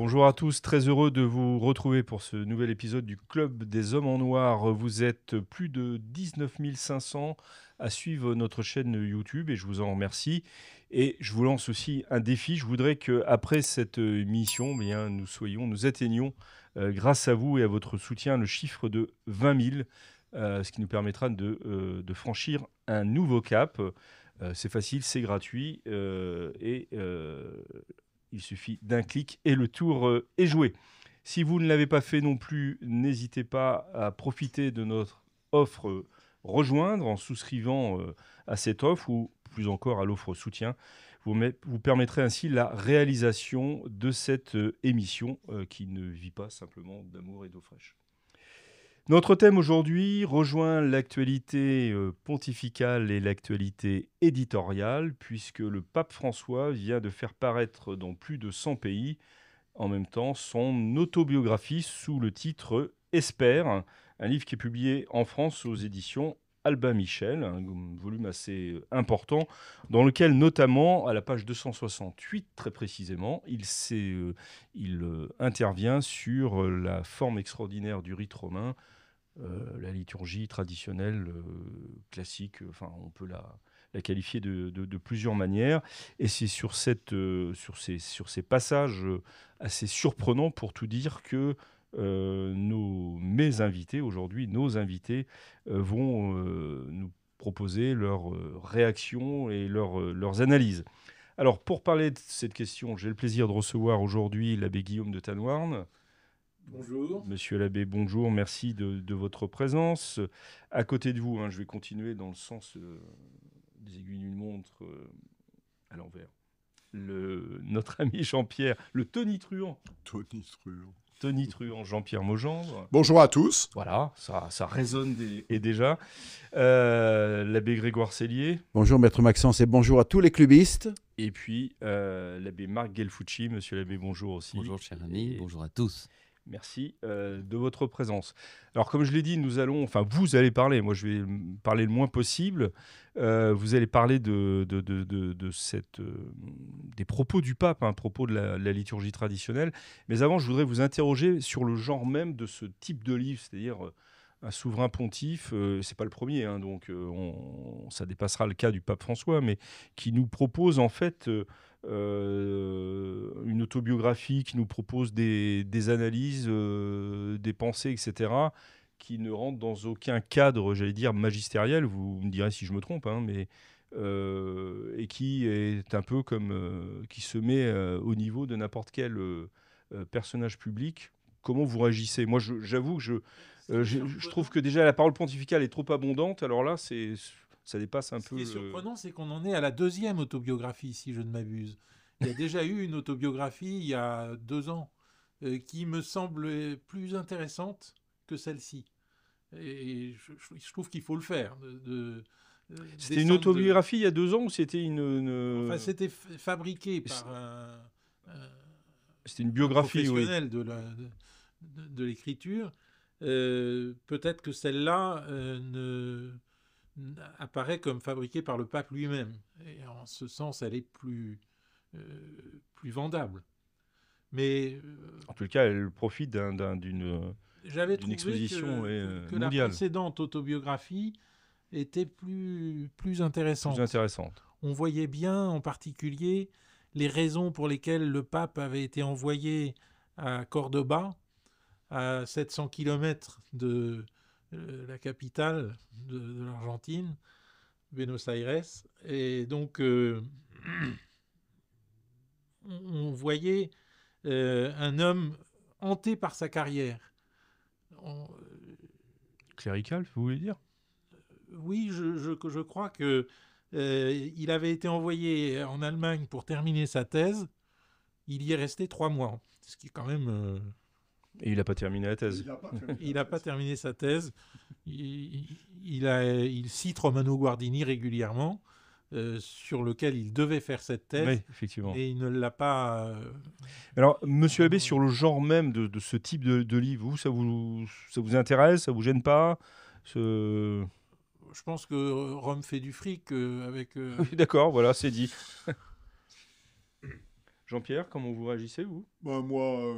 Bonjour à tous, très heureux de vous retrouver pour ce nouvel épisode du Club des Hommes en Noir. Vous êtes plus de 19 500 à suivre notre chaîne YouTube et je vous en remercie. Et je vous lance aussi un défi. Je voudrais qu'après cette émission, nous atteignions, grâce à vous et à votre soutien, le chiffre de 20 000, ce qui nous permettra de franchir un nouveau cap. C'est facile, c'est gratuit il suffit d'un clic et le tour est joué. Si vous ne l'avez pas fait non plus, n'hésitez pas à profiter de notre offre rejoindre en souscrivant à cette offre ou plus encore à l'offre soutien. Vous permettrez ainsi la réalisation de cette émission qui ne vit pas simplement d'amour et d'eau fraîche. Notre thème aujourd'hui rejoint l'actualité pontificale et l'actualité éditoriale, puisque le pape François vient de faire paraître dans plus de 100 pays, en même temps, son autobiographie sous le titre « Espère », un livre qui est publié en France aux éditions Albin Michel, un volume assez important, dans lequel notamment, à la page 268 très précisément, il intervient sur la forme extraordinaire du rite romain, la liturgie traditionnelle classique, on peut la qualifier de plusieurs manières. Et c'est sur ces passages assez surprenants, pour tout dire, que mes invités aujourd'hui, nos invités, vont nous proposer leurs réactions et leurs analyses. Alors, pour parler de cette question, j'ai le plaisir de recevoir aujourd'hui l'abbé Guillaume de Tanoirne. Bonjour. Monsieur l'abbé, bonjour, merci de votre présence. À côté de vous, je vais continuer dans le sens des aiguilles d'une montre à l'envers. Notre ami Jean-Pierre, le tonitruant. Tonitruant, Jean-Pierre Maugendre. Bonjour à tous. Voilà, ça résonne et déjà. L'abbé Grégoire Sellier. Bonjour Maître Maxence et bonjour à tous les clubistes. Et puis l'abbé Marc Gelfucci. Monsieur l'abbé, bonjour aussi. Bonjour cher ami, bonjour à tous. Merci de votre présence. Alors, comme je l'ai dit, vous allez parler, moi je vais parler le moins possible. Vous allez parler des propos du pape, propos de la liturgie traditionnelle. Mais avant, je voudrais vous interroger sur le genre même de ce type de livre, c'est-à-dire un souverain pontife. C'est pas le premier, donc ça dépassera le cas du pape François, mais qui nous propose en fait une autobiographie, qui nous propose des analyses, des pensées, etc., qui ne rentrent dans aucun cadre, j'allais dire, magistériel, vous me direz si je me trompe, et qui est un peu comme qui se met au niveau de n'importe quel personnage public. Comment vous réagissez ? Moi, j'avoue que je trouve que déjà la parole pontificale est trop abondante, alors là, ça dépasse un peu... Ce qui est surprenant, c'est qu'on en est à la deuxième autobiographie, si je ne m'abuse. Il y a déjà eu une autobiographie il y a 2 ans qui me semble plus intéressante que celle-ci. Et je trouve qu'il faut le faire. C'était une autobiographie il y a 2 ans ou c'était Enfin, c'était fabriqué par c'était une biographie, professionnel de l'écriture. Peut-être que celle-là apparaît comme fabriquée par le pape lui-même. Et en ce sens, elle est plus vendable. Mais en tout cas, elle profite d'une exposition que mondiale. La précédente autobiographie était plus intéressante. Plus intéressante. On voyait bien, en particulier, les raisons pour lesquelles le pape avait été envoyé à Cordoba, à 700 km de la capitale de l'Argentine, Buenos Aires. Et donc, on voyait un homme hanté par sa carrière. Clérical, vous voulez dire ? Oui, je crois que il avait été envoyé en Allemagne pour terminer sa thèse. Il y est resté 3 mois, ce qui est quand même... Et il n'a pas terminé la thèse. Il n'a pas terminé sa thèse. Il cite Romano Guardini régulièrement, sur lequel il devait faire cette thèse. Oui, effectivement. Et il ne l'a pas... Alors, monsieur l'abbé, sur le genre même de ce type de livre, ça vous intéresse ? Ça vous gêne pas ? Je pense que Rome fait du fric avec... D'accord, voilà, c'est dit. Jean-Pierre, comment vous réagissez, vous? Moi,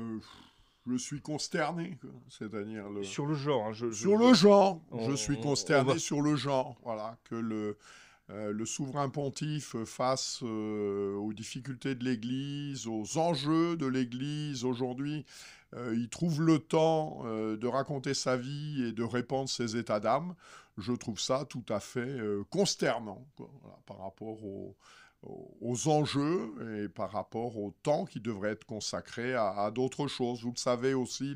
je suis consterné, quoi. C'est-à-dire Sur le genre. Hein, sur le genre. on- Je suis on consterné va- sur le genre. Voilà, que le souverain pontife face aux difficultés de l'Église, aux enjeux de l'Église aujourd'hui, il trouve le temps de raconter sa vie et de répandre ses états d'âme. Je trouve ça tout à fait consternant, quoi, voilà, par rapport aux enjeux et par rapport au temps qui devrait être consacré à d'autres choses. Vous le savez aussi,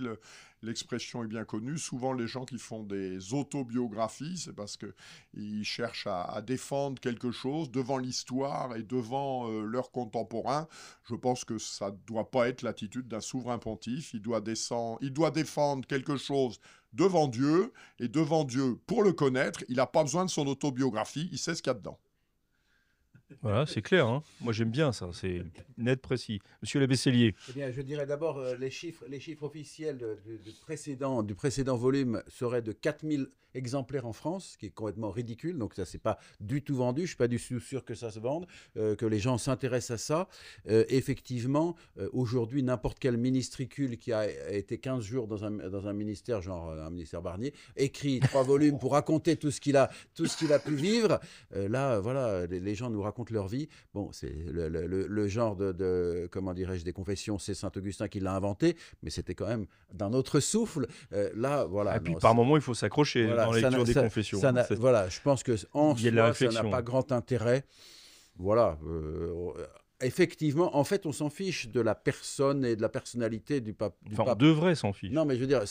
l'expression est bien connue. Souvent, les gens qui font des autobiographies, c'est parce qu'ils cherchent à défendre quelque chose devant l'histoire et devant leurs contemporains. Je pense que ça ne doit pas être l'attitude d'un souverain pontife. Il doit défendre quelque chose devant Dieu, et devant Dieu, pour le connaître, il n'a pas besoin de son autobiographie, il sait ce qu'il y a dedans. Voilà, c'est clair. Hein. Moi, j'aime bien ça. C'est net, précis. Monsieur Labessélier. Eh bien, je dirais d'abord, les chiffres officiels du précédent volume seraient de 4000 exemplaires en France, ce qui est complètement ridicule. Donc ça, c'est pas du tout vendu. Je suis pas du tout sûr que ça se vende, que les gens s'intéressent à ça. Effectivement, aujourd'hui, n'importe quel ministricule qui a été 15 jours dans un ministère, genre un ministère Barnier, écrit 3 volumes pour raconter tout ce qu'il a pu vivre. Là, voilà, les gens nous racontent leur vie. Bon, c'est le genre comment dirais-je, des confessions, c'est Saint-Augustin qui l'a inventé, mais c'était quand même d'un autre souffle. Là, voilà. Et puis, par moment, il faut s'accrocher voilà, dans la lecture des confessions. Voilà, je pense que en Il y a de la soi, ça n'a réflexion. pas grand intérêt. Voilà. Effectivement, en fait, on s'en fiche de la personne et de la personnalité du pape. On devrait s'en ficher. Non, mais je veux dire,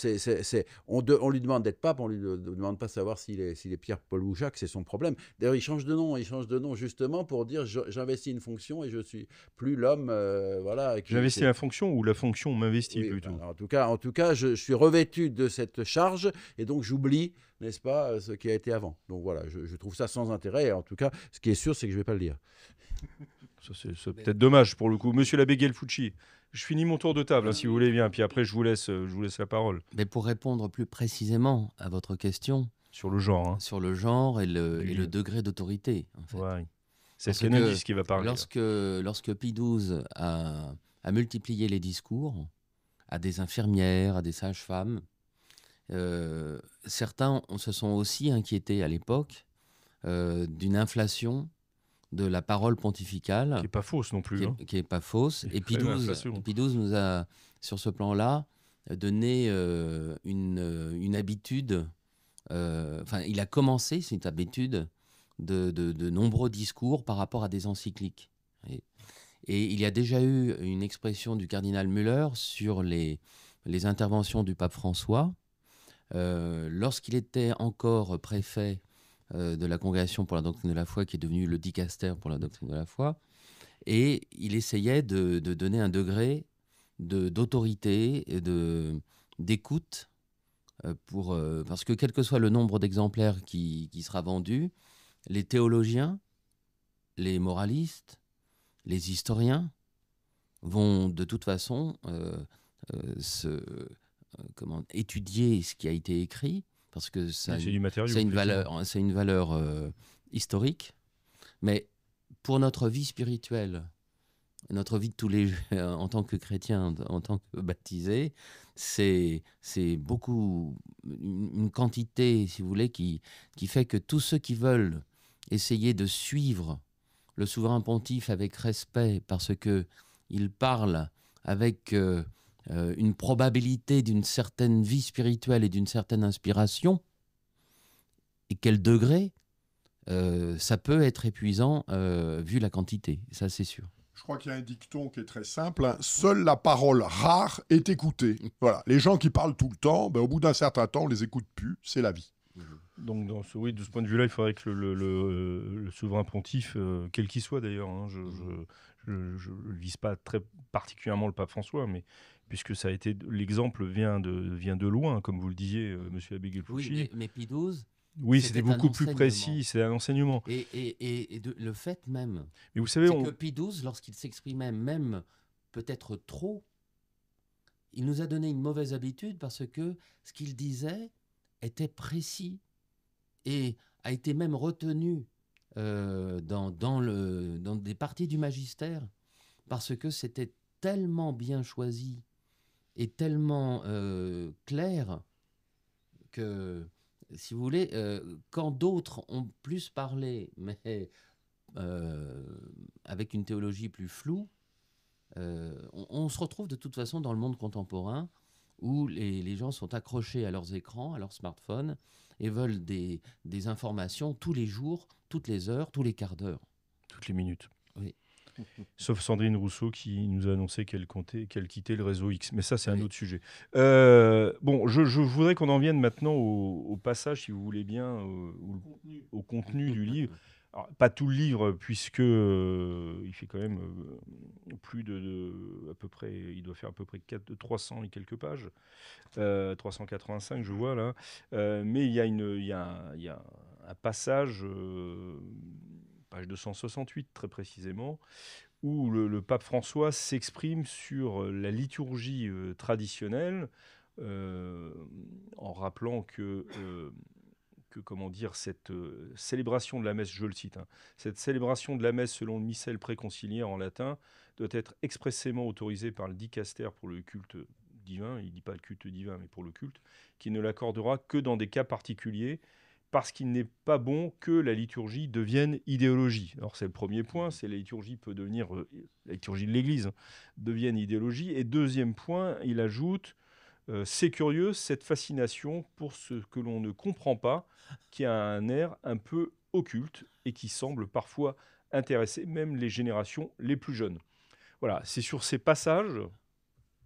on lui demande d'être pape, on lui demande pas de savoir s'il est Pierre, Paul ou Jacques, c'est son problème. D'ailleurs, il change de nom justement pour dire j'investis une fonction et je suis plus l'homme, voilà. J'investis la fonction ou la fonction m'investit oui, plutôt. En tout cas, je suis revêtu de cette charge et donc j'oublie, n'est-ce pas, ce qui a été avant. Donc voilà, je trouve ça sans intérêt. Et en tout cas, ce qui est sûr, c'est que je vais pas le lire. Ça, c'est peut-être dommage pour le coup. Monsieur l'abbé Gelfucci, je finis mon tour de table, hein, si vous voulez bien, puis après je vous laisse la parole. Mais pour répondre plus précisément à votre question Sur le genre. Hein. sur le genre et le degré d'autorité, en fait. Ouais. C'est Parce Canadis qui va parler. Lorsque Pie XII a multiplié les discours à des infirmières, à des sages-femmes, certains se sont aussi inquiétés à l'époque d'une inflation de la parole pontificale. Qui n'est pas fausse non plus. Qui n'est pas fausse. Et Pie XII nous a, sur ce plan-là, donné une habitude. Il a commencé cette habitude de nombreux discours par rapport à des encycliques. Et il y a déjà eu une expression du cardinal Müller sur les interventions du pape François. Lorsqu'il était encore préfet de la Congrégation pour la doctrine de la foi, qui est devenue le dicaster pour la doctrine de la foi, et il essayait de donner un degré d'autorité et d'écoute, parce que quel que soit le nombre d'exemplaires qui sera vendu, les théologiens, les moralistes, les historiens vont de toute façon étudier ce qui a été écrit, parce que ça a une valeur historique. Mais pour notre vie spirituelle, notre vie de tous les jours, en tant que chrétien, en tant que baptisé, c'est beaucoup une quantité, si vous voulez, qui fait que tous ceux qui veulent essayer de suivre le souverain pontife avec respect, parce qu'il parle avec une probabilité d'une certaine vie spirituelle et d'une certaine inspiration, et quel degré, ça peut être épuisant vu la quantité, ça c'est sûr. Je crois qu'il y a un dicton qui est très simple, hein. Seule la parole rare est écoutée. Voilà. Les gens qui parlent tout le temps, au bout d'un certain temps, on les écoute plus, c'est la vie. Donc de ce point de vue-là, il faudrait que le souverain pontife, quel qu'il soit d'ailleurs, hein, je ne vise pas très particulièrement le pape François, mais puisque ça a été l'exemple vient de loin, comme vous le disiez, monsieur l'abbé Gelfucci. Oui, mais Pie XII, oui, c'était beaucoup plus précis, c'est un enseignement. Et le fait même, mais vous savez, que Pie XII, lorsqu'il s'exprimait même peut-être trop, il nous a donné une mauvaise habitude, parce que ce qu'il disait était précis et a été même retenu dans des parties du magistère parce que c'était tellement bien choisi et tellement clair que, si vous voulez, quand d'autres ont plus parlé, mais avec une théologie plus floue, on se retrouve de toute façon dans le monde contemporain où les gens sont accrochés à leurs écrans, à leurs smartphones, et veulent des informations tous les jours, toutes les heures, tous les quarts d'heure. Toutes les minutes. Oui. Sauf Sandrine Rousseau qui nous a annoncé qu'elle quittait le réseau X. Mais ça, c'est un autre sujet. Bon, je voudrais qu'on en vienne maintenant au passage, si vous voulez bien, au contenu du livre. Alors, pas tout le livre, puisque il fait quand même plus à peu près, il doit faire à peu près 300 et quelques pages, 385 je vois là, mais il y a un passage, page 268 très précisément, où le pape François s'exprime sur la liturgie traditionnelle, en rappelant que comment dire, cette célébration de la messe, je le cite, cette célébration de la messe selon le missel préconciliaire en latin doit être expressément autorisée par le dicaster pour le culte divin, il ne dit pas le culte divin, mais pour le culte, qui ne l'accordera que dans des cas particuliers, parce qu'il n'est pas bon que la liturgie devienne idéologie. Alors c'est le premier point, c'est la liturgie peut devenir, la liturgie de l'Église devienne idéologie. Et deuxième point, il ajoute, c'est curieux, cette fascination pour ce que l'on ne comprend pas, qui a un air un peu occulte et qui semble parfois intéresser même les générations les plus jeunes. Voilà, c'est sur ces passages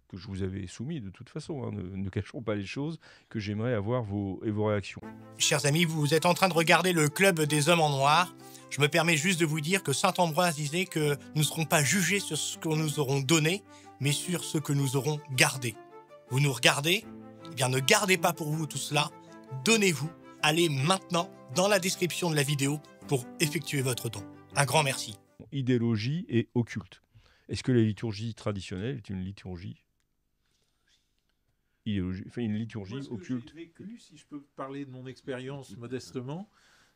que je vous avais soumis de toute façon, ne cachons pas les choses, que j'aimerais avoir vos réactions. Chers amis, vous êtes en train de regarder le Club des Hommes en Noir. Je me permets juste de vous dire que saint Ambroise disait que nous ne serons pas jugés sur ce que nous aurons donné, mais sur ce que nous aurons gardé. Vous nous regardez? Eh bien, ne gardez pas pour vous tout cela. Donnez-vous. Allez maintenant dans la description de la vidéo pour effectuer votre don. Un grand merci. Idéologie et occulte. Est-ce que la liturgie traditionnelle est une liturgie une liturgie Moi, occulte? J'ai vécu, si je peux parler de mon expérience modestement,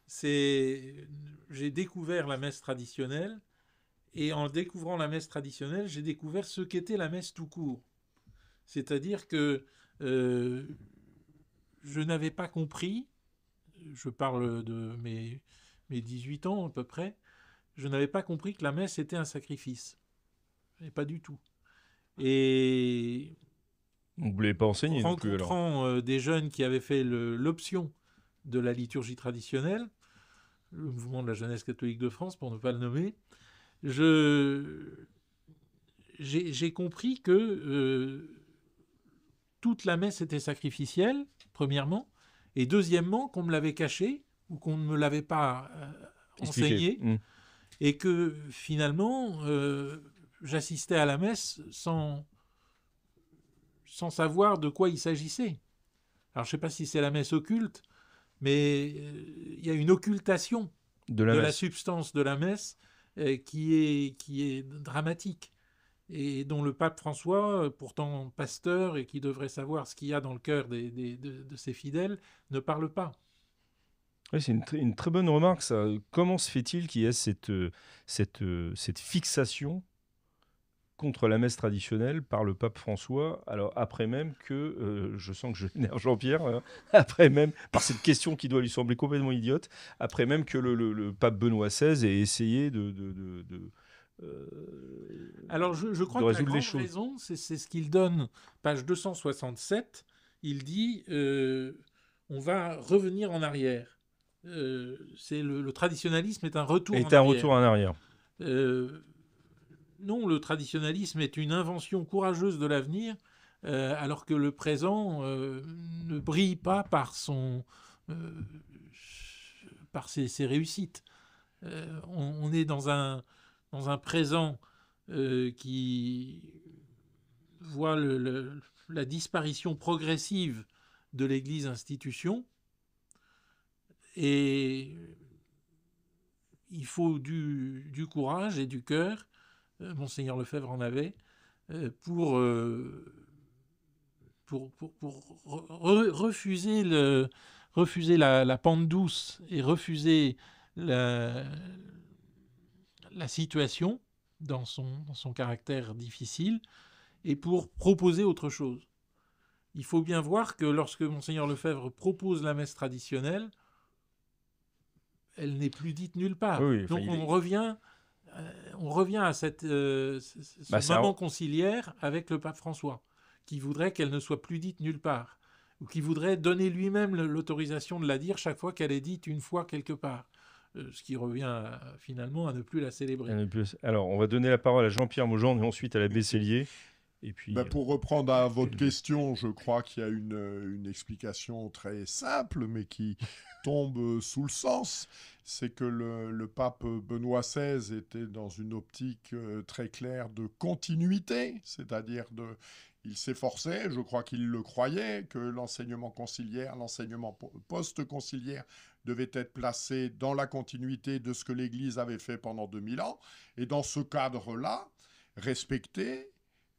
j'ai découvert la messe traditionnelle, et en découvrant la messe traditionnelle, j'ai découvert ce qu'était la messe tout court. C'est-à-dire que je n'avais pas compris, je parle de mes 18 ans à peu près, je n'avais pas compris que la messe était un sacrifice. Et pas du tout. Et vous ne l'avez pas enseigné non plus, alors. Rencontrant des jeunes qui avaient fait l'option de la liturgie traditionnelle, le mouvement de la jeunesse catholique de France, pour ne pas le nommer, j'ai compris que toute la messe était sacrificielle, premièrement, et deuxièmement, qu'on me l'avait cachée, ou qu'on ne me l'avait pas enseigné, et que finalement, j'assistais à la messe sans savoir de quoi il s'agissait. Alors, je ne sais pas si c'est la messe occulte, mais il y a une occultation de la substance de la messe qui est dramatique, et dont le pape François, pourtant pasteur et qui devrait savoir ce qu'il y a dans le cœur de ses fidèles, ne parle pas. Oui, c'est une très bonne remarque, ça. Comment se fait-il qu'il y ait cette fixation contre la messe traditionnelle par le pape François, alors après même que, je sens que je l'énerve Jean-Pierre, après même, par cette question qui doit lui sembler complètement idiote, après même que le pape Benoît XVI ait essayé alors je crois que la grande raison, c'est ce qu'il donne, page 267, il dit on va revenir en arrière. C'est le traditionnalisme est un retour en arrière. Un retour en arrière. Non, le traditionnalisme est une invention courageuse de l'avenir, alors que le présent ne brille pas par ses réussites. On est dans un présent qui voit la disparition progressive de l'Église institution, et il faut du courage et du cœur. Monseigneur Lefebvre en avait, pour refuser la pente douce et refuser la situation dans son caractère difficile et pour proposer autre chose. Il faut bien voir que lorsque Monseigneur Lefebvre propose la messe traditionnelle, elle n'est plus dite nulle part. Oui, donc on revient à ce moment conciliaire avec le pape François, qui voudrait qu'elle ne soit plus dite nulle part, ou qui voudrait donner lui-même l'autorisation de la dire chaque fois qu'elle est dite une fois quelque part. Ce qui revient finalement à ne plus la célébrer. Alors, on va donner la parole à Jean-Pierre Maugendre et ensuite à l'abbé Sellier. Et puis, pour reprendre à votre question, je crois qu'il y a une explication très simple, mais qui tombe sous le sens. C'est que le pape Benoît XVI était dans une optique très claire de continuité, c'est-à-dire il s'efforçait, je crois qu'il le croyait, que l'enseignement conciliaire, l'enseignement post-conciliaire devait être placé dans la continuité de ce que l'Église avait fait pendant 2000 ans. Et dans ce cadre-là, respecter,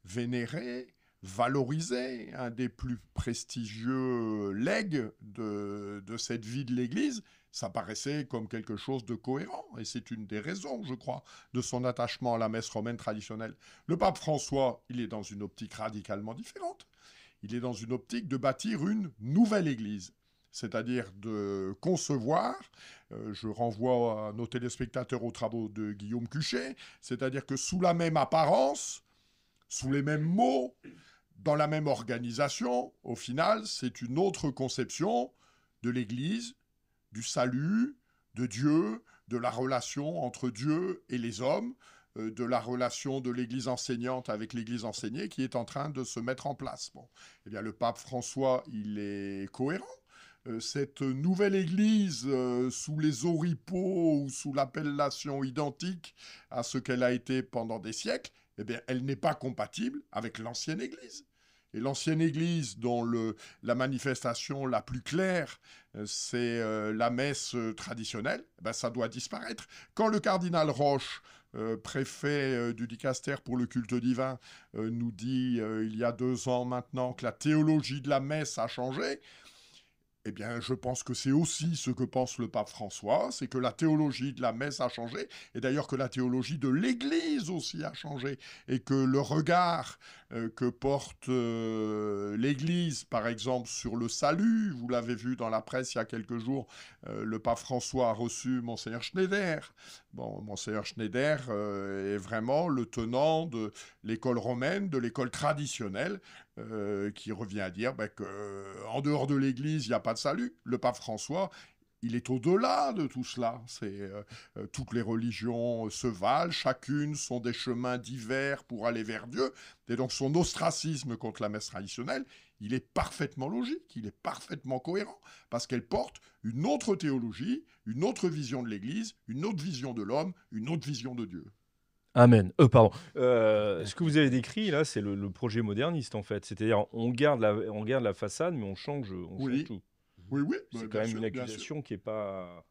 vénérer, valoriser un des plus prestigieux legs de cette vie de l'Église, ça paraissait comme quelque chose de cohérent. Et c'est une des raisons, je crois, de son attachement à la messe romaine traditionnelle. Le pape François, il est dans une optique radicalement différente. Il est dans une optique de bâtir une nouvelle Église, c'est-à-dire de concevoir, je renvoie à nos téléspectateurs aux travaux de Guillaume Cuchet, c'est-à-dire que sous la même apparence, sous les mêmes mots, dans la même organisation, au final, c'est une autre conception de l'Église, du salut, de Dieu, de la relation entre Dieu et les hommes, de la relation de l'Église enseignante avec l'Église enseignée qui est en train de se mettre en place. Bon. Eh bien, le pape François, il est cohérent. Cette nouvelle Église, sous les oripeaux ou sous l'appellation identique à ce qu'elle a été pendant des siècles, eh bien, elle n'est pas compatible avec l'ancienne Église. Et l'ancienne Église, dont la manifestation la plus claire, c'est la messe traditionnelle, ben, ça doit disparaître. Quand le cardinal Roche, préfet du dicaster pour le culte divin, nous dit il y a 2 ans maintenant que la théologie de la messe a changé, eh bien, je pense que c'est aussi ce que pense le pape François, c'est que la théologie de la messe a changé, et d'ailleurs que la théologie de l'Église aussi a changé, et que le regard que porte l'Église, par exemple, sur le salut, vous l'avez vu dans la presse il y a quelques jours, le pape François a reçu Monseigneur Schneider. Bon, Monseigneur Schneider est vraiment le tenant de l'école romaine, de l'école traditionnelle, qui revient à dire qu'en dehors de l'Église, il n'y a pas de salut. Le pape François, il est au-delà de tout cela. Toutes les religions se valent, chacune sont des chemins divers pour aller vers Dieu. Et donc son ostracisme contre la messe traditionnelle, il est parfaitement logique, il est parfaitement cohérent, parce qu'elle porte une autre théologie, une autre vision de l'Église, une autre vision de l'homme, une autre vision de Dieu. Amen. Pardon. Ce que vous avez décrit, là, c'est le projet moderniste, en fait. C'est-à-dire, on garde la façade, mais on change tout. Oui. C'est quand même une accusation qui n'est pas...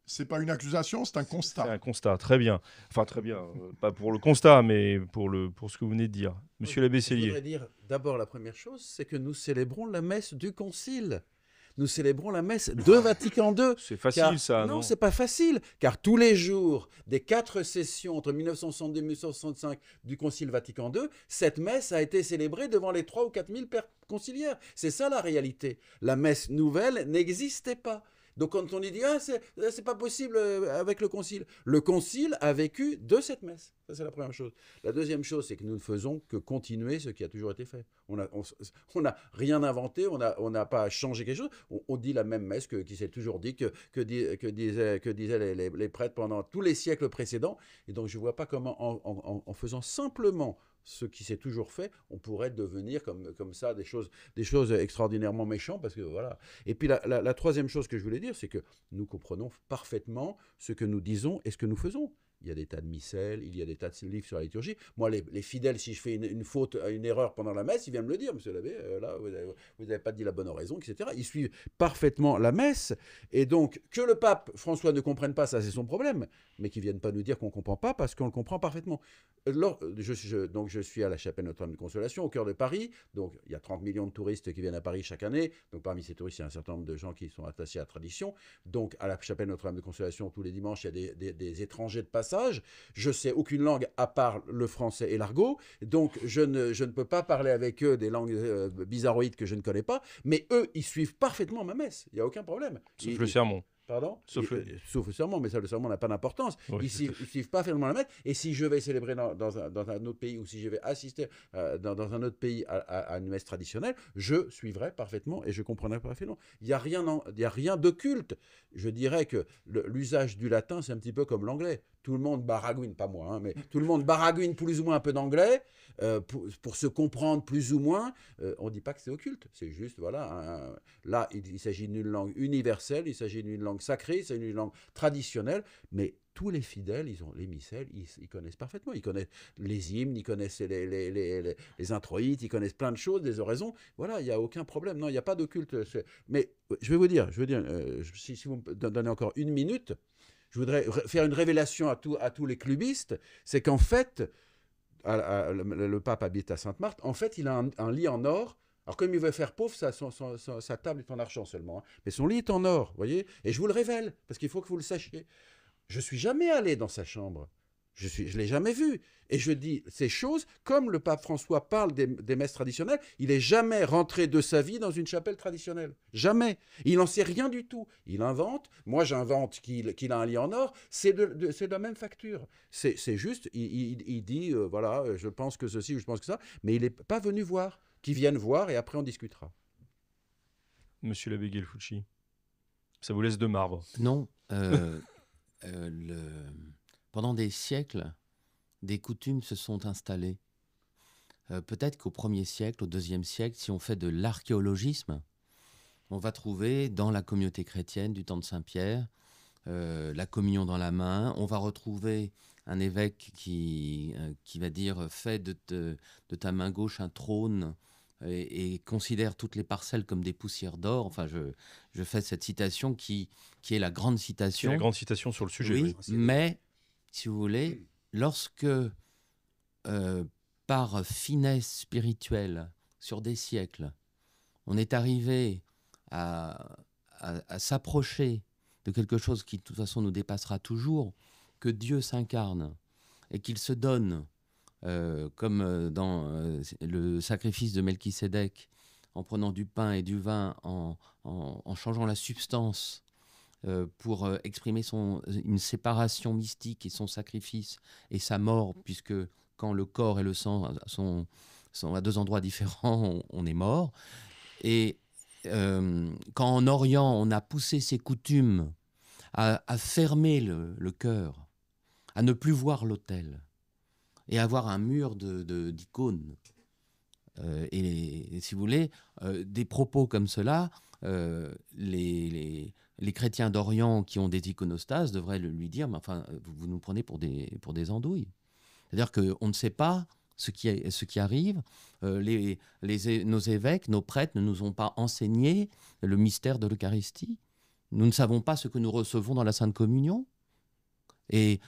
C'est pas une accusation, c'est un constat. C'est un constat, très bien. Enfin, très bien. Pas pour le constat, mais pour ce que vous venez de dire. Monsieur l'abbé Sellier. Je voudrais dire, d'abord, la première chose, c'est que nous célébrons la messe du Concile. Nous célébrons la messe de Vatican II. C'est facile, ça, non? Non, c'est pas facile, car tous les jours des 4 sessions entre 1962 et 1965 du Concile Vatican II, cette messe a été célébrée devant les 3 ou 4 000 pères conciliaires. C'est ça la réalité. La messe nouvelle n'existait pas. Donc quand on dit c'est pas possible avec le Concile a vécu de cette messe. Ça, c'est la première chose. La deuxième chose, c'est que nous ne faisons que continuer ce qui a toujours été fait. On n'a rien inventé, on n'a pas changé quelque chose. On dit la même messe qui s'est toujours dit, que disaient les prêtres pendant tous les siècles précédents. Et donc je ne vois pas comment, en faisant simplement ce qui s'est toujours fait, on pourrait devenir comme ça des choses extraordinairement méchantes, parce que voilà. Et puis la troisième chose que je voulais dire, c'est que nous comprenons parfaitement ce que nous disons et ce que nous faisons. Il y a des tas de missels, il y a des tas de livres sur la liturgie. Moi, les fidèles, si je fais une faute, une erreur pendant la messe, ils viennent me le dire, monsieur l'abbé, là, vous n'avez pas dit la bonne oraison, etc. Ils suivent parfaitement la messe. Et donc, que le pape François ne comprenne pas, ça c'est son problème, mais qu'il ne vienne pas nous dire qu'on ne comprend pas, parce qu'on le comprend parfaitement. Donc, je suis à la chapelle Notre-Dame de Consolation, au cœur de Paris. Donc, il y a 30 millions de touristes qui viennent à Paris chaque année. Donc, parmi ces touristes, il y a un certain nombre de gens qui sont attachés à la tradition. Donc, à la chapelle Notre-Dame de Consolation, tous les dimanches, il y a des étrangers de passage passage. Je sais aucune langue à part le français et l'argot, donc je ne peux pas parler avec eux des langues bizarroïdes que je ne connais pas, mais eux, ils suivent parfaitement ma messe, il n'y a aucun problème. Sauf le sermon. Pardon ? Sauf le serment, mais ça, le serment n'a pas d'importance. Oui, Ils suivent parfaitement la messe. Et si je vais célébrer dans un autre pays, ou si je vais assister dans un autre pays à une messe traditionnelle, je suivrai parfaitement et je comprendrai parfaitement. Il n'y a rien d'occulte. Je dirais que l'usage du latin, c'est un petit peu comme l'anglais. Tout le monde baragouine, pas moi, hein, mais tout le monde baragouine plus ou moins un peu d'anglais pour se comprendre plus ou moins. On ne dit pas que c'est occulte, c'est juste, voilà. Là, il s'agit d'une langue universelle, il s'agit d'une langue sacrée, c'est une langue traditionnelle, mais tous les fidèles, les missels, ils connaissent parfaitement. Ils connaissent les hymnes, ils connaissent les introïtes, ils connaissent plein de choses, des oraisons. Voilà, il n'y a aucun problème. Non, il n'y a pas d'occulte. Mais je vais vous dire, si vous me donnez encore une minute, je voudrais faire une révélation à tous les clubistes, c'est qu'en fait, le pape habite à Sainte-Marthe, en fait, il a un lit en or. Alors, comme il veut faire pauvre, sa table est en argent seulement. Hein. Mais son lit est en or, vous voyez. Et je vous le révèle, parce qu'il faut que vous le sachiez. Je ne suis jamais allé dans sa chambre. Je ne l'ai jamais vu. Et je dis ces choses, comme le pape François parle des messes traditionnelles, il n'est jamais rentré de sa vie dans une chapelle traditionnelle. Jamais. Il n'en sait rien du tout. Il invente. Moi, j'invente qu'il a un lit en or. C'est de la même facture. C'est juste, il dit, voilà, je pense que ceci, je pense que ça. Mais il n'est pas venu voir. Qu'il vienne voir et après on discutera. Monsieur l'abbé Gelfucci, ça vous laisse de marbre? Non. Pendant des siècles, des coutumes se sont installées. Peut-être qu'au 1er siècle, au 2e siècle, si on fait de l'archéologisme, on va trouver dans la communauté chrétienne du temps de Saint-Pierre la communion dans la main. On va retrouver un évêque qui va dire « fais de ta main gauche un trône » et considère toutes les parcelles comme des poussières d'or. Enfin, je fais cette citation qui est la grande citation. C'est la grande citation sur le sujet. Oui, mais, si vous voulez, lorsque, par finesse spirituelle, sur des siècles, on est arrivé à s'approcher de quelque chose qui, de toute façon, nous dépassera toujours, que Dieu s'incarne et qu'il se donne, comme dans le sacrifice de Melchisédek, en prenant du pain et du vin, en changeant la substance pour exprimer une séparation mystique et son sacrifice et sa mort, puisque quand le corps et le sang sont à deux endroits différents, on est mort. Et quand en Orient, on a poussé ses coutumes à fermer le cœur, à ne plus voir l'autel, et avoir un mur d'icônes. Et si vous voulez, des propos comme cela, les chrétiens d'Orient qui ont des iconostases devraient lui dire, mais enfin, vous nous prenez pour des andouilles. C'est-à-dire qu'on ne sait pas ce qui arrive. Nos évêques, nos prêtres ne nous ont pas enseigné le mystère de l'Eucharistie. Nous ne savons pas ce que nous recevons dans la Sainte Communion. Et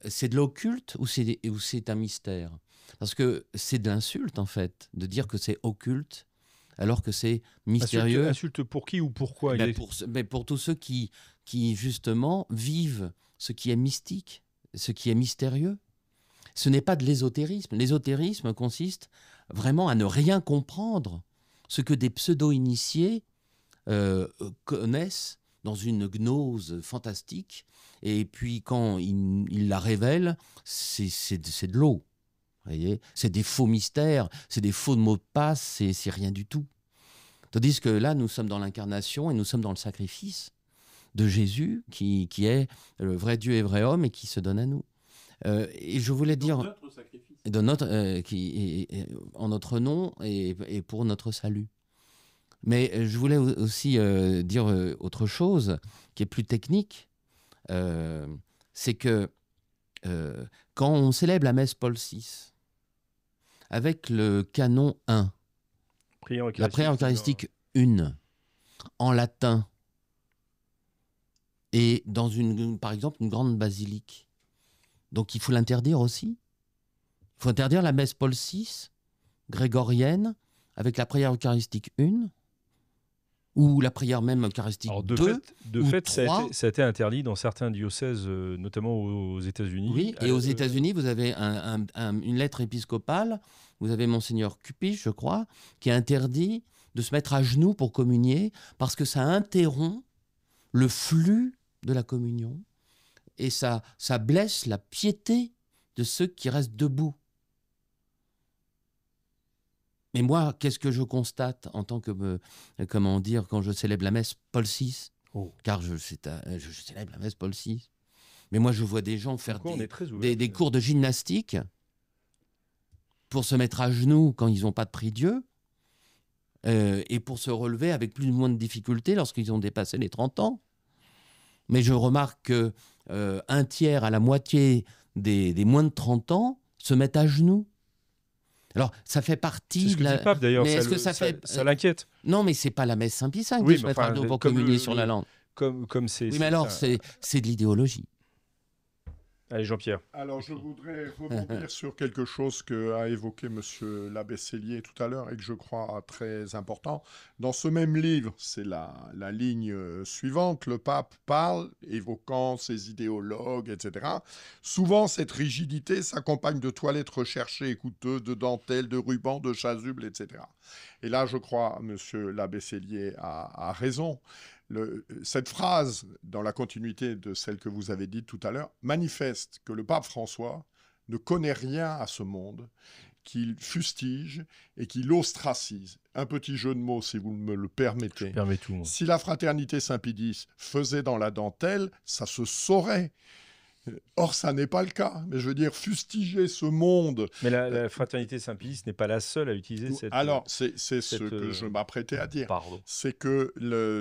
c'est de l'occulte ou c'est un mystère? Parce que c'est de l'insulte, en fait, de dire que c'est occulte alors que c'est mystérieux. Insulte pour qui ou pourquoi? Pour tous ceux qui, justement, vivent ce qui est mystique, ce qui est mystérieux. Ce n'est pas de l'ésotérisme. L'ésotérisme consiste vraiment à ne rien comprendre, ce que des pseudo-initiés connaissent dans une gnose fantastique, et puis quand ils la révèlent, c'est de l'eau. Voyez, c'est des faux mystères, c'est des faux mots de passe, c'est rien du tout. Tandis que là, nous sommes dans l'incarnation et nous sommes dans le sacrifice de Jésus, qui est le vrai Dieu et vrai homme et qui se donne à nous. Et je voulais dire, notre sacrifice. En notre nom et pour notre salut. Mais je voulais aussi dire autre chose qui est plus technique. C'est que quand on célèbre la messe Paul VI, avec le canon 1, la prière eucharistique 1, en latin, et dans par exemple une grande basilique, donc il faut l'interdire aussi. Il faut interdire la messe Paul VI, grégorienne, avec la prière eucharistique 1. ou la prière même eucharistique. Alors, de fait ça a été interdit dans certains diocèses, notamment aux États-Unis. Oui, et aux États-Unis, vous avez une lettre épiscopale, vous avez Monseigneur Cupiche, je crois, qui interdit de se mettre à genoux pour communier parce que ça interrompt le flux de la communion et ça blesse la piété de ceux qui restent debout. Mais moi, qu'est-ce que je constate en tant que, comment dire, quand je célèbre la messe Paul VI, car je célèbre la messe Paul VI. Mais moi, je vois des gens faire des cours de gymnastique pour se mettre à genoux quand ils n'ont pas de prie-dieu et pour se relever avec plus ou moins de difficulté lorsqu'ils ont dépassé les 30 ans. Mais je remarque qu'un tiers à la moitié des moins de 30 ans se mettent à genoux. Alors, ça fait partie... C'est ce que dit le pape, d'ailleurs. Ça l'inquiète. Non, mais c'est pas la messe Saint-Pie V de se mettre à genoux pour communier sur la langue. Comme c'est... Oui, mais alors, c'est de l'idéologie. Allez, Jean-Pierre. Alors, je voudrais rebondir sur quelque chose qu'a évoqué M. l'abbé Sellier tout à l'heure et que je crois très important. Dans ce même livre, c'est la ligne suivante, le pape parle, évoquant ses idéologues, etc. Souvent, cette rigidité s'accompagne de toilettes recherchées et coûteuses, de dentelles, de rubans, de chasubles, etc. Et là, je crois, M. l'abbé Sellier a raison. Cette phrase, dans la continuité de celle que vous avez dite tout à l'heure, manifeste que le pape François ne connaît rien à ce monde, qu'il fustige et qu'il ostracise. Un petit jeu de mots, si vous me le permettez. Je permets tout, moi. Si la fraternité Saint-Pédis faisait dans la dentelle, ça se saurait. Or, ça n'est pas le cas. Mais je veux dire, fustiger ce monde... Mais la fraternité Saint-Pédis n'est pas la seule à utiliser cette... Alors, c'est ce que je m'apprêtais à dire. Pardon. C'est que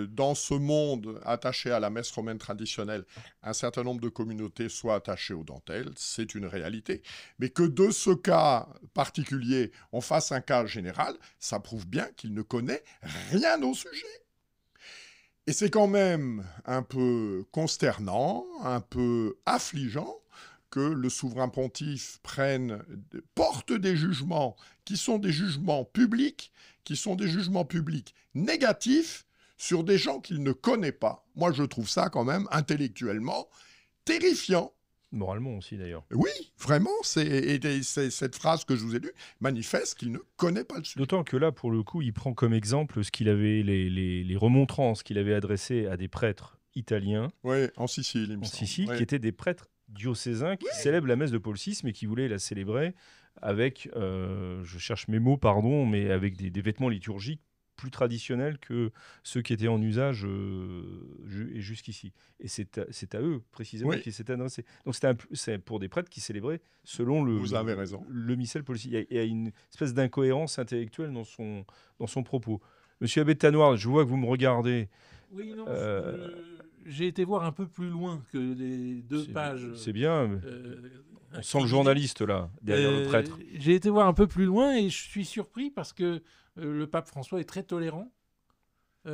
dans ce monde attaché à la messe romaine traditionnelle, un certain nombre de communautés soient attachées aux dentelles, c'est une réalité. Mais que de ce cas particulier, on fasse un cas général, ça prouve bien qu'il ne connaît rien au sujet. Et c'est quand même un peu consternant, un peu affligeant que le souverain pontife porte des jugements qui sont des jugements publics, négatifs sur des gens qu'il ne connaît pas. Moi, je trouve ça quand même intellectuellement terrifiant. Moralement aussi, d'ailleurs. Oui, vraiment, c'est cette phrase que je vous ai lue manifeste qu'il ne connaît pas le sujet. D'autant que là, pour le coup, il prend comme exemple ce qu'il avait, les remontrances qu'il avait adressées à des prêtres italiens. Oui, en Sicile, il me semble. En Sicile, qui étaient des prêtres diocésains qui célèbrent la messe de Paul VI, mais qui voulaient la célébrer avec, je cherche mes mots, pardon, mais avec des vêtements liturgiques plus traditionnels que ceux qui étaient en usage jusqu'ici. Et c'est à eux, précisément, qui s'est adressé. Donc c'est pour des prêtres qui célébraient selon le missel Paul VI. Il y a une espèce d'incohérence intellectuelle dans son propos. Monsieur Abbé de Tanoir, je vois que vous me regardez. Oui, non, j'ai été voir un peu plus loin que les 2 pages. C'est bien. On sent le journaliste, là, derrière le prêtre. J'ai été voir un peu plus loin et je suis surpris parce que le pape François est très tolérant. Ça,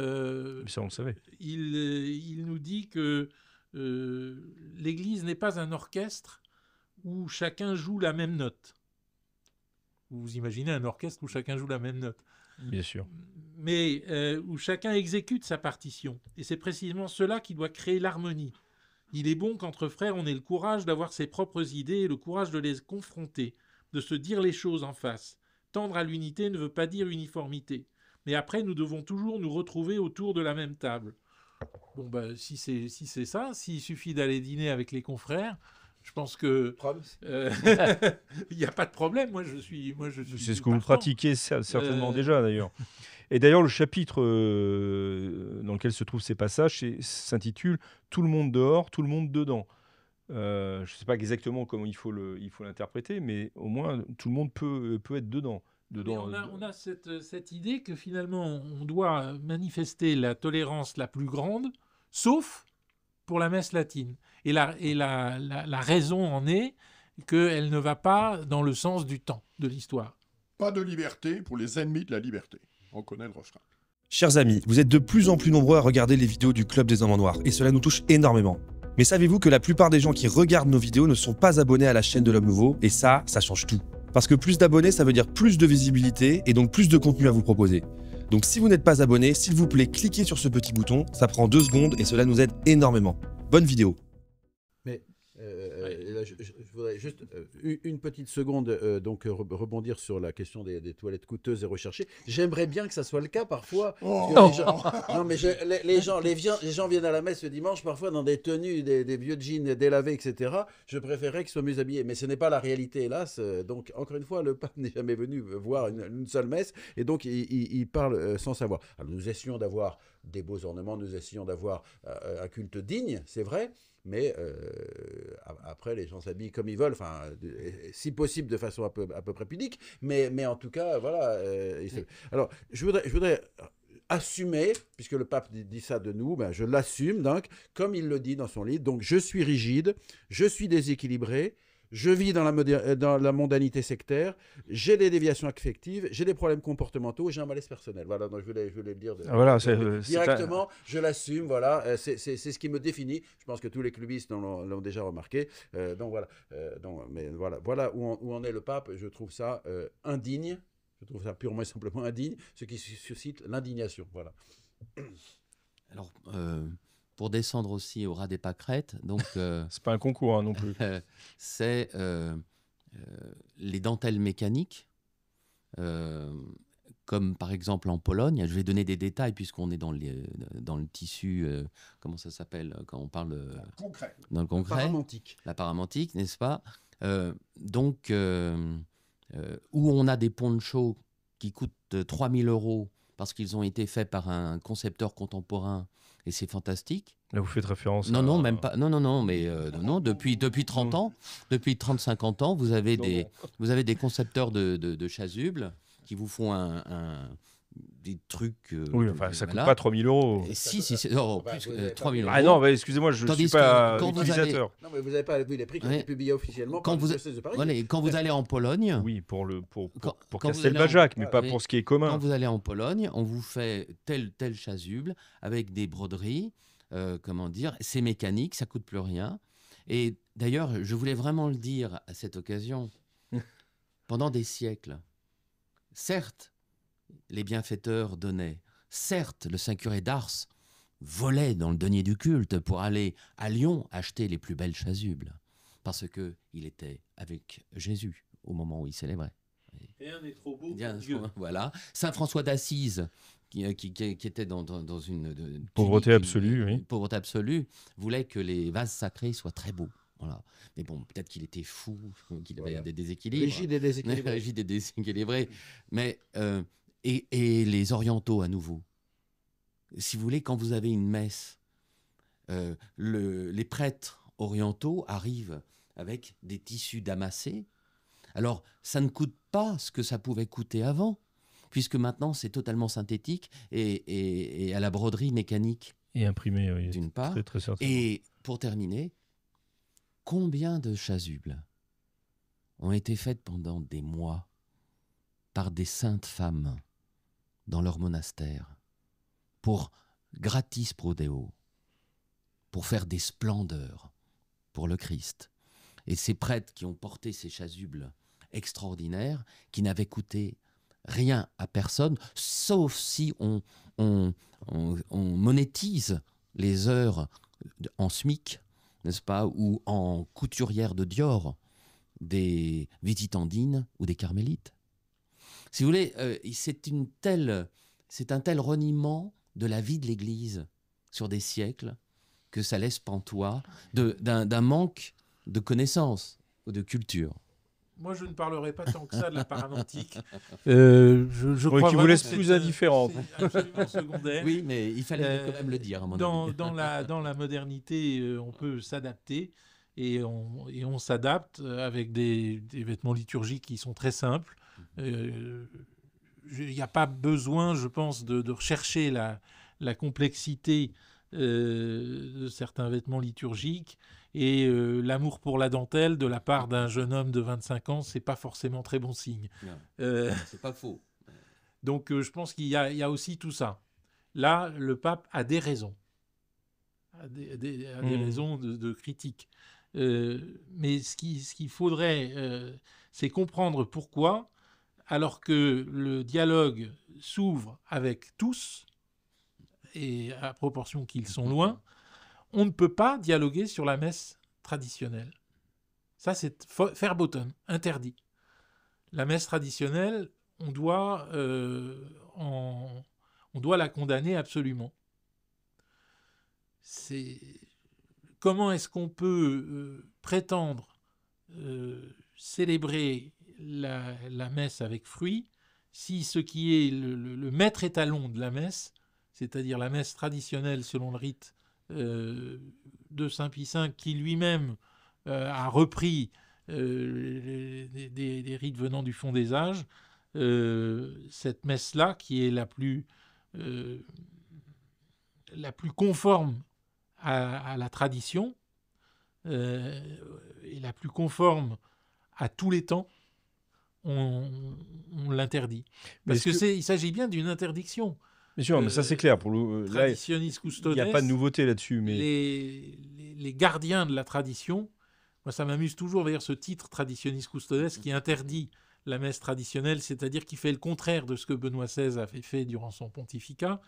on le savait. Il nous dit que l'Église n'est pas un orchestre où chacun joue la même note. Vous imaginez un orchestre où chacun joue la même note. Bien sûr. Mais où chacun exécute sa partition. Et c'est précisément cela qui doit créer l'harmonie. Il est bon qu'entre frères, on ait le courage d'avoir ses propres idées et le courage de les confronter, de se dire les choses en face. Tendre à l'unité ne veut pas dire uniformité. Mais après, nous devons toujours nous retrouver autour de la même table. Bon, si c'est ça, s'il suffit d'aller dîner avec les confrères, je pense que il n'y a pas de problème. Moi, je suis c'est ce que vous pratiquez certainement déjà, d'ailleurs. Et d'ailleurs, le chapitre dans lequel se trouvent ces passages s'intitule « Tout le monde dehors, tout le monde dedans ». Je ne sais pas exactement comment il faut l'interpréter, mais au moins, tout le monde peut être dedans. On a cette idée que finalement, on doit manifester la tolérance la plus grande, sauf pour la messe latine. Et la raison en est qu'elle ne va pas dans le sens du temps, de l'histoire. Pas de liberté pour les ennemis de la liberté. On connaît le refrain. Chers amis, vous êtes de plus en plus nombreux à regarder les vidéos du Club des Hommes en Noir, et cela nous touche énormément. Mais savez-vous que la plupart des gens qui regardent nos vidéos ne sont pas abonnés à la chaîne de l'Homme Nouveau, et ça change tout. Parce que plus d'abonnés, ça veut dire plus de visibilité, et donc plus de contenu à vous proposer. Donc si vous n'êtes pas abonné, s'il vous plaît, cliquez sur ce petit bouton, ça prend 2 secondes et cela nous aide énormément. Bonne vidéo. Mais là, je voudrais juste une petite seconde rebondir sur la question des toilettes coûteuses et recherchées. J'aimerais bien que ça soit le cas parfois. Les gens viennent à la messe le dimanche parfois dans des tenues, des vieux jeans délavés, etc. Je préférerais qu'ils soient mieux habillés. Mais ce n'est pas la réalité, hélas. Donc, encore une fois, le pape n'est jamais venu voir une seule messe. Et donc, il parle sans savoir. Alors, nous essayons d'avoir des beaux ornements, nous essayons d'avoir un culte digne, c'est vrai. Mais après, les gens s'habillent comme ils veulent, enfin, si possible de façon à peu près pudique, mais en tout cas, voilà. Alors, je voudrais assumer, puisque le pape dit ça de nous, ben, je l'assume, donc, comme il le dit dans son livre. Donc, je suis rigide, je suis déséquilibré, je vis dans la mondanité sectaire, j'ai des déviations affectives, j'ai des problèmes comportementaux, j'ai un malaise personnel. Voilà, donc je voulais le dire directement, je l'assume, voilà, c'est ce qui me définit. Je pense que tous les clubistes l'ont déjà remarqué. Donc voilà où en est le pape. Je trouve ça indigne, je trouve ça purement et simplement indigne, ce qui suscite l'indignation. Voilà. Alors, pour descendre aussi au ras des pâquerettes, donc c'est pas un concours non plus. C'est les dentelles mécaniques, comme par exemple en Pologne. Je vais donner des détails puisqu'on est dans le tissu. Comment ça s'appelle quand on parle dans le concret. La paramantique, n'est-ce pas? Où on a des ponchos qui coûtent 3 000 € parce qu'ils ont été faits par un concepteur contemporain. Et c'est fantastique. Là, vous faites référence Non, même pas. Non, mais depuis 30 ans, depuis 30-50 ans, vous avez des concepteurs de chasubles qui vous font des trucs... oui, enfin, ça ne coûte pas 3 000 €. Si, plus 3 000 €. Ah non, excusez-moi, je ne suis pas utilisateur. Non, mais vous n'avez pas vu les prix qui ont été publiés officiellement par le diocèse de Paris. Quand vous allez en Pologne... Oui, pour Castelbajac, mais pas pour ce qui est commun. Quand vous allez en Pologne, on vous fait tel chasuble avec des broderies, c'est mécanique, ça ne coûte plus rien. Et d'ailleurs, je voulais vraiment le dire à cette occasion, pendant des siècles, certes, les bienfaiteurs donnaient. Certes, le saint curé d'Ars volait dans le denier du culte pour aller à Lyon acheter les plus belles chasubles, parce qu'il était avec Jésus au moment où il célébrait. Rien n'est trop beau. Voilà. Saint François d'Assise, qui était dans une pauvreté absolue, une pauvreté absolue, voulait que les vases sacrés soient très beaux. Voilà. Mais bon, peut-être qu'il était fou, qu'il avait des déséquilibres. Rigide et déséquilibré. Rigide et déséquilibré. Mais, et les orientaux, à nouveau. Si vous voulez, quand vous avez une messe, les prêtres orientaux arrivent avec des tissus damassés. Alors, ça ne coûte pas ce que ça pouvait coûter avant, puisque maintenant, c'est totalement synthétique et à la broderie mécanique. Et imprimé, oui. D'une part. Très, très certainement. Et pour terminer, combien de chasubles ont été faites pendant des mois par des saintes femmes dans leur monastère pour gratis prodeo, pour faire des splendeurs pour le Christ. Et ces prêtres qui ont porté ces chasubles extraordinaires, qui n'avaient coûté rien à personne, sauf si on monétise les heures en SMIC, n'est-ce pas, ou en couturière de Dior, des visitandines ou des carmélites. Si vous voulez, c'est un tel reniement de la vie de l'Église sur des siècles que ça laisse pantois d'un manque de connaissances ou de culture. Moi, je ne parlerai pas tant que ça de la paramantique. Je crois qui vous laisse plus indifférent. C'est absolument secondaire. Oui, mais il fallait quand même le dire, à mon avis. Dans la modernité, on peut s'adapter et on s'adapte avec des vêtements liturgiques qui sont très simples. Il n'y a pas besoin, je pense, de rechercher la complexité de certains vêtements liturgiques. Et l'amour pour la dentelle de la part d'un jeune homme de 25 ans, c'est pas forcément très bon signe. C'est pas faux. Donc je pense qu'il y a aussi tout ça. Là, le pape a des raisons. Des raisons de critique. Mais ce qu'il faudrait, c'est comprendre pourquoi, alors que le dialogue s'ouvre avec tous, et à proportion qu'ils sont loin, on ne peut pas dialoguer sur la messe traditionnelle. Ça, c'est verboten, interdit. La messe traditionnelle, on doit la condamner absolument. Comment est-ce qu'on peut prétendre célébrer la messe avec fruit si ce qui est le maître étalon de la messe, c'est-à-dire la messe traditionnelle selon le rite de Saint Pie V, qui lui-même a repris des rites venant du fond des âges, cette messe-là, qui est la plus conforme à la tradition et la plus conforme à tous les temps, on l'interdit. Parce qu'il s'agit bien d'une interdiction. Bien sûr, mais ça c'est clair. Pour le, Traditionis custodes, il n'y a pas de nouveauté là-dessus. Mais... Les gardiens de la tradition, moi ça m'amuse toujours d'ailleurs ce titre Traditionis custodes qui interdit la messe traditionnelle, c'est-à-dire qui fait le contraire de ce que Benoît XVI avait fait durant son pontificat.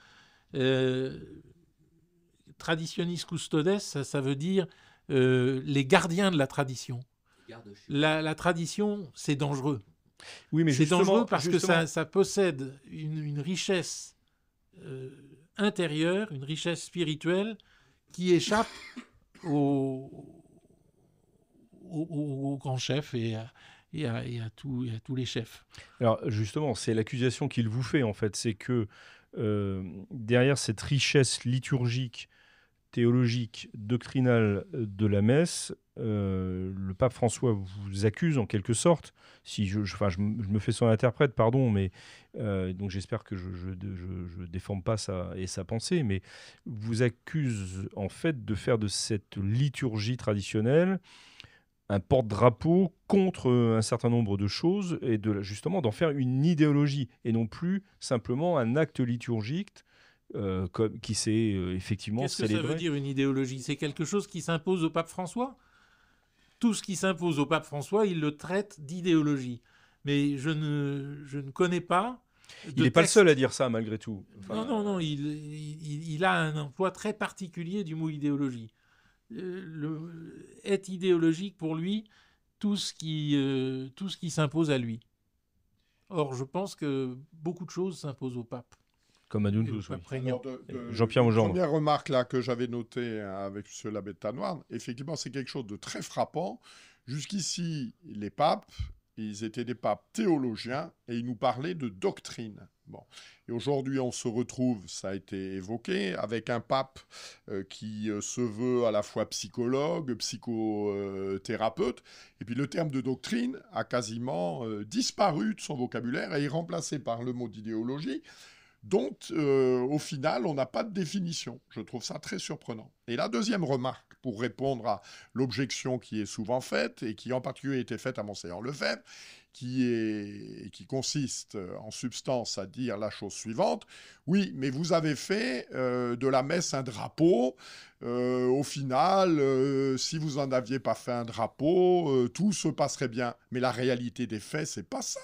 Traditionis custodes, ça veut dire les gardiens de la tradition. La tradition, c'est dangereux. Oui, mais c'est dangereux parce que ça possède une richesse intérieure, une richesse spirituelle qui échappe aux grands chefs et à tous les chefs. Alors justement, c'est l'accusation qu'il vous fait en fait, c'est que derrière cette richesse liturgique, théologique, doctrinale de la messe, le pape François vous accuse en quelque sorte, si je me fais son interprète, pardon, mais donc j'espère que je déforme pas sa pensée, mais vous accuse en fait de faire de cette liturgie traditionnelle un porte-drapeau contre un certain nombre de choses et justement d'en faire une idéologie et non plus simplement un acte liturgique qui s'est effectivement célébré. Qu'est-ce que ça veut dire une idéologie? C'est quelque chose qui s'impose au pape François? Tout ce qui s'impose au pape François, il le traite d'idéologie. Mais je ne connais pas... Il n'est pas le seul à dire ça, malgré tout. Enfin, non, il a un emploi très particulier du mot idéologie. Est idéologique pour lui tout ce qui s'impose à lui. Or, je pense que beaucoup de choses s'imposent au pape. Comme à nous tous, oui. Jean-Pierre Legendre. Première remarque là que j'avais notée avec M. l'abbé de Tanoirne, effectivement, c'est quelque chose de très frappant. Jusqu'ici, les papes, ils étaient des papes théologiens et ils nous parlaient de doctrine. Bon. Et aujourd'hui, on se retrouve, ça a été évoqué, avec un pape qui se veut à la fois psychologue, psychothérapeute, et puis le terme de doctrine a quasiment disparu de son vocabulaire et est remplacé par le mot d'idéologie, dont, au final, on n'a pas de définition. Je trouve ça très surprenant. Et la deuxième remarque, pour répondre à l'objection qui est souvent faite, et qui en particulier a été faite à Monseigneur Lefebvre, qui consiste en substance à dire la chose suivante. Oui, mais vous avez fait de la messe un drapeau. Au final, si vous n'en aviez pas fait un drapeau, tout se passerait bien. Mais la réalité des faits, c'est pas ça.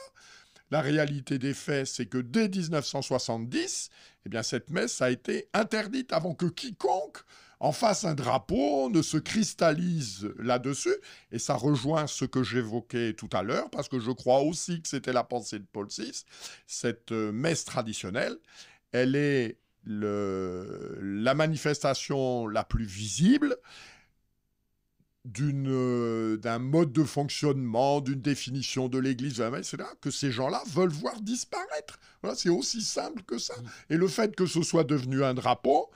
La réalité des faits, c'est que dès 1970, eh bien, cette messe a été interdite avant que quiconque en fasse un drapeau, ne se cristallise là-dessus. Et ça rejoint ce que j'évoquais tout à l'heure, parce que je crois aussi que c'était la pensée de Paul VI. Cette messe traditionnelle, elle est la manifestation la plus visible d'un mode de fonctionnement, d'une définition de l'Église, etc., que ces gens-là veulent voir disparaître. Voilà, c'est aussi simple que ça. Et le fait que ce soit devenu un drapeau,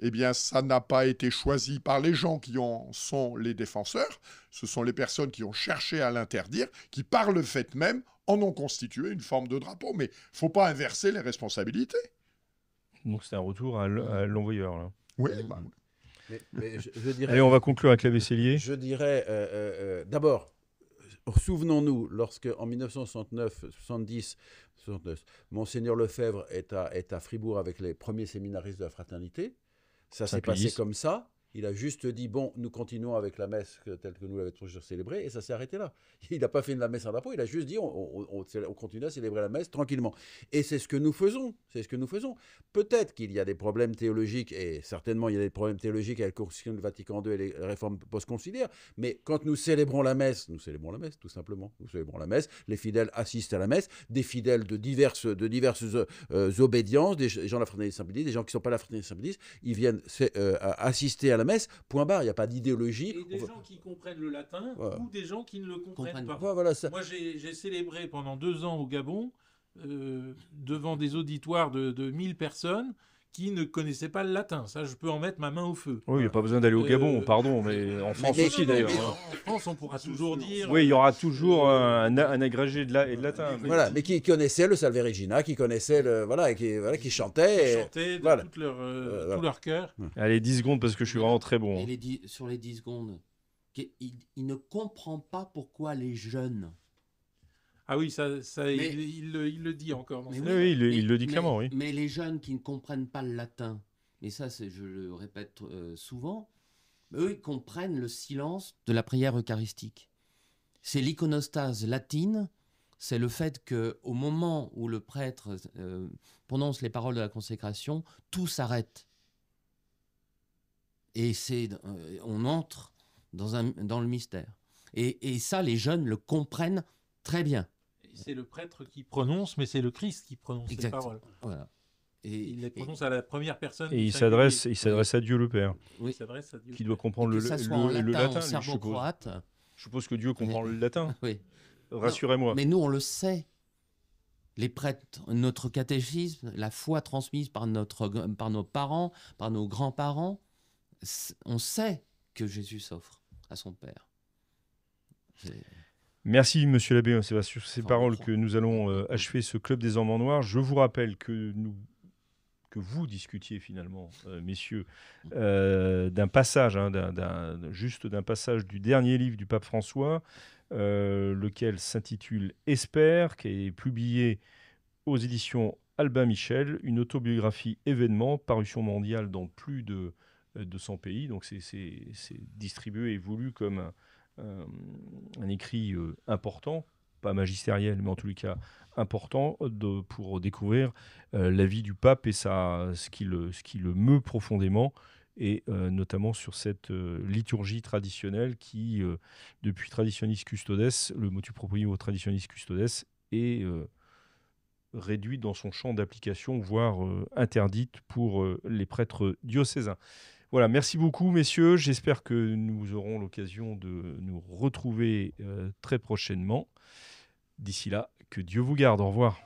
eh bien, ça n'a pas été choisi par les gens qui en sont les défenseurs. Ce sont les personnes qui ont cherché à l'interdire, qui, par le fait même, en ont constitué une forme de drapeau. Mais il ne faut pas inverser les responsabilités. Donc c'est un retour à l'envoyeur, là. Oui, Mais je dirais, allez, on va conclure avec la Vaisselier. Je dirais, d'abord, souvenons-nous, lorsque en 1969, Monseigneur Lefebvre est à Fribourg avec les premiers séminaristes de la Fraternité, ça s'est passé comme ça. Il a juste dit, bon, nous continuons avec la messe telle que nous l'avons toujours célébrée, et ça s'est arrêté là. Il n'a pas fait de la messe en drapeau, il a juste dit, on continue à célébrer la messe tranquillement. Et c'est ce que nous faisons. C'est ce que nous faisons. Peut-être qu'il y a des problèmes théologiques, et certainement il y a des problèmes théologiques avec le Concile Vatican II et les réformes post-conciliaires, mais quand nous célébrons la messe, tout simplement. Nous célébrons la messe, les fidèles assistent à la messe, des fidèles de diverses obédiences, des gens de la fraternité Saint-Pédis, des gens qui ne sont pas de la fraternité Saint-Pédis, ils viennent assister à la messe, point barre, il n'y a pas d'idéologie. Et des gens qui comprennent le latin ou des gens qui ne le comprennent pas. Voilà, ça. Moi, j'ai célébré pendant 2 ans au Gabon devant des auditoires de 1000 personnes qui ne connaissaient pas le latin. Ça, je peux en mettre ma main au feu. Oui, il n'y a pas besoin d'aller au Gabon, pardon, mais en France aussi d'ailleurs. En France, on pourra toujours dire... Oui, il y aura toujours un agrégé de latin. Voilà, mais qui connaissait le Salve Regina, qui connaissait qui chantait. Qui chantait de tout leur cœur. Allez, 10 secondes parce que je suis vraiment très bon. Et sur les 10 secondes, il ne comprend pas pourquoi les jeunes... Ah oui, il le dit encore. Il le dit clairement, oui. Mais les jeunes qui ne comprennent pas le latin, et ça, je le répète souvent, eux, ils comprennent le silence de la prière eucharistique. C'est l'iconostase latine, c'est le fait qu'au moment où le prêtre prononce les paroles de la consécration, tout s'arrête. Et on entre dans le mystère. Et ça, les jeunes le comprennent très bien. C'est le prêtre qui prononce, mais c'est le Christ qui prononce les paroles. Voilà. Il les prononce à la première personne. Et il s'adresse à Dieu le Père. Oui, il s'adresse à Dieu. Qui doit comprendre le latin, je suppose. Je suppose que Dieu comprend le latin. Oui. Rassurez-moi. Mais nous, on le sait. Les prêtres, notre catéchisme, la foi transmise par nos parents, par nos grands-parents, on sait que Jésus s'offre à son Père. Merci, monsieur l'abbé. C'est sur ces paroles que nous allons achever ce Club des Hommes en Noir. Je vous rappelle que vous discutiez finalement, messieurs, d'un passage, d'un passage du dernier livre du pape François, lequel s'intitule « Espère », qui est publié aux éditions Albin Michel, une autobiographie événement, parution mondiale dans plus de 200 pays. Donc c'est distribué et voulu comme un écrit important, pas magistériel, mais en tous les cas important, pour découvrir la vie du pape et ce qui le meut profondément, et notamment sur cette liturgie traditionnelle qui, depuis Traditionis Custodes, le motu proprio Traditionis Custodes, est réduite dans son champ d'application, voire interdite pour les prêtres diocésains. Voilà, merci beaucoup, messieurs. J'espère que nous aurons l'occasion de nous retrouver très prochainement. D'ici là, que Dieu vous garde. Au revoir.